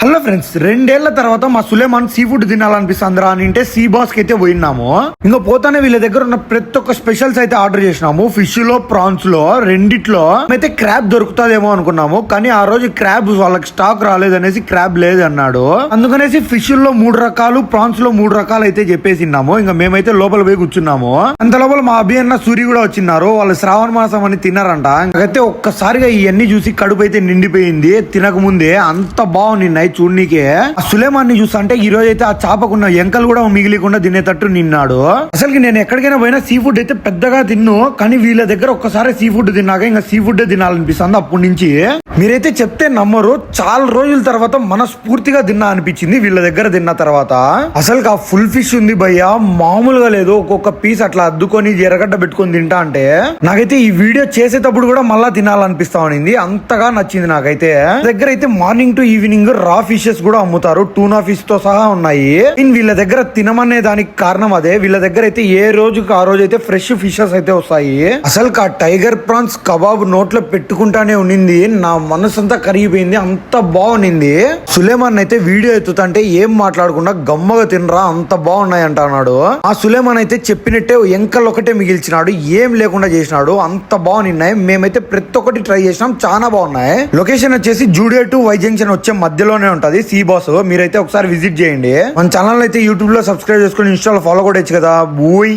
Hello friends, 2 ఏళ్ల తర్వాత మా సులేమాన్ సీ ఫుడ్ తినాలనిపిస్తుంది రా అంటే సీ బాస్ కి అయితే పోయినాము. ఇంకా పోతానే వీళ్ళ దగ్గర ఉన్న ప్రతి ఒక్క స్పెషల్స్ అయితే ఆర్డర్ చేసినాము. ఫిష్ లో, ప్రాన్స్ లో రెండిట్లో అయితే క్రాబ్ దొరుకుతాదేమో అనుకున్నాము. కానీ ఆ రోజు క్రాబ్ వాళ్ళకి స్టాక్ రాలేదనేసి క్రాబ్ లేదన్నాడు. అందుకనేసి ఫిష్ లో 3 రకాలు, ప్రాన్స్ లో 3 రకాలు అయితే చెప్పేసిన్నాము. ఇంకా మేమైతే లోపల పోయి కూర్చున్నాము. అంత లోపల మా అభి అన్న సూరి కూడా వచ్చిన్నారు. వాళ్ళు శ్రావణ మాసం అని తిన్నారంట. అయితే ఒక్కసారిగా ఇవన్నీ చూసి కడుపు అయితే నిండిపోయింది. తినక ముందే అంత బాగుంది చూడనీకే. సులేమాన్ ని చూస్తా అంటే ఈ రోజు అయితే ఆ చాపకున్న ఎంకలు కూడా మిగిలికుండా తినేటట్టు నిన్నాడు. అసలు నేను ఎక్కడికైనా పోయినా సీ ఫుడ్ అయితే పెద్దగా తిన్ను, కానీ వీళ్ళ దగ్గర ఒక్కసారి సీ ఫుడ్ తిన్నాక ఇంకా సీ ఫుడ్ తినాలనిపిస్తుంది. అప్పటి నుంచి మీరైతే చెప్తే నమ్మరు, చాలా రోజుల తర్వాత మనస్ఫూర్తిగా తిన్నా అనిపించింది వీళ్ళ దగ్గర తిన్న తర్వాత. అసలు ఆ ఫుల్ ఫిష్ ఉంది భయ్యా, మామూలుగా లేదు. ఒక్కొక్క పీస్ అట్లా అద్దుకొని ఎర్రగడ్డ పెట్టుకొని తింటా అంటే నాకైతే ఈ వీడియో చేసేటప్పుడు కూడా మళ్ళా తినాలనిపిస్తా ఉన్నింది. అంతగా నచ్చింది నాకైతే. దగ్గర అయితే మార్నింగ్ టు ఈవినింగ్ రా ఫిషెస్ కూడా అమ్ముతారు, టూనా ఫిష్ తో సహా ఉన్నాయి. వీళ్ళ దగ్గర తినమనే దానికి కారణం అదే. వీళ్ళ దగ్గర అయితే ఏ రోజుకి ఆ రోజు అయితే ఫ్రెష్ ఫిషెస్ అయితే వస్తాయి. అసలు ఆ టైగర్ ప్రాన్స్ కబాబ్ నోట్లో పెట్టుకుంటానే ఉన్నింది. నా మనసు అంతా కరిగిపోయింది, అంత బాగుంది. సులేమాన్ అయితే వీడియో ఎత్తుతంటే ఏం మాట్లాడకుండా గమ్మగా తినరా, అంత బాగున్నాయి అంటున్నాడు. ఆ సులేమాన్ అయితే చెప్పినట్టే ఎంకల్ ఒకటే మిగిల్చినాడు, ఏం లేకుండా చేసినాడు. అంత బాగున్నాయి. మేమైతే ప్రతి ఒక్కటి ట్రై చేసినాం, చాలా బాగున్నాయి. లొకేషన్ వచ్చేసి జూడియో టు వై జంక్షన్ వచ్చే మధ్యలోనే ఉంటది సీ బాస్. మీరైతే ఒకసారి విజిట్ చేయండి. మన ఛానల్ అయితే యూట్యూబ్ లో సబ్స్క్రైబ్ చేసుకుని ఇన్స్టాలో ఫాలో కూడా వచ్చు కదా. బూయ్.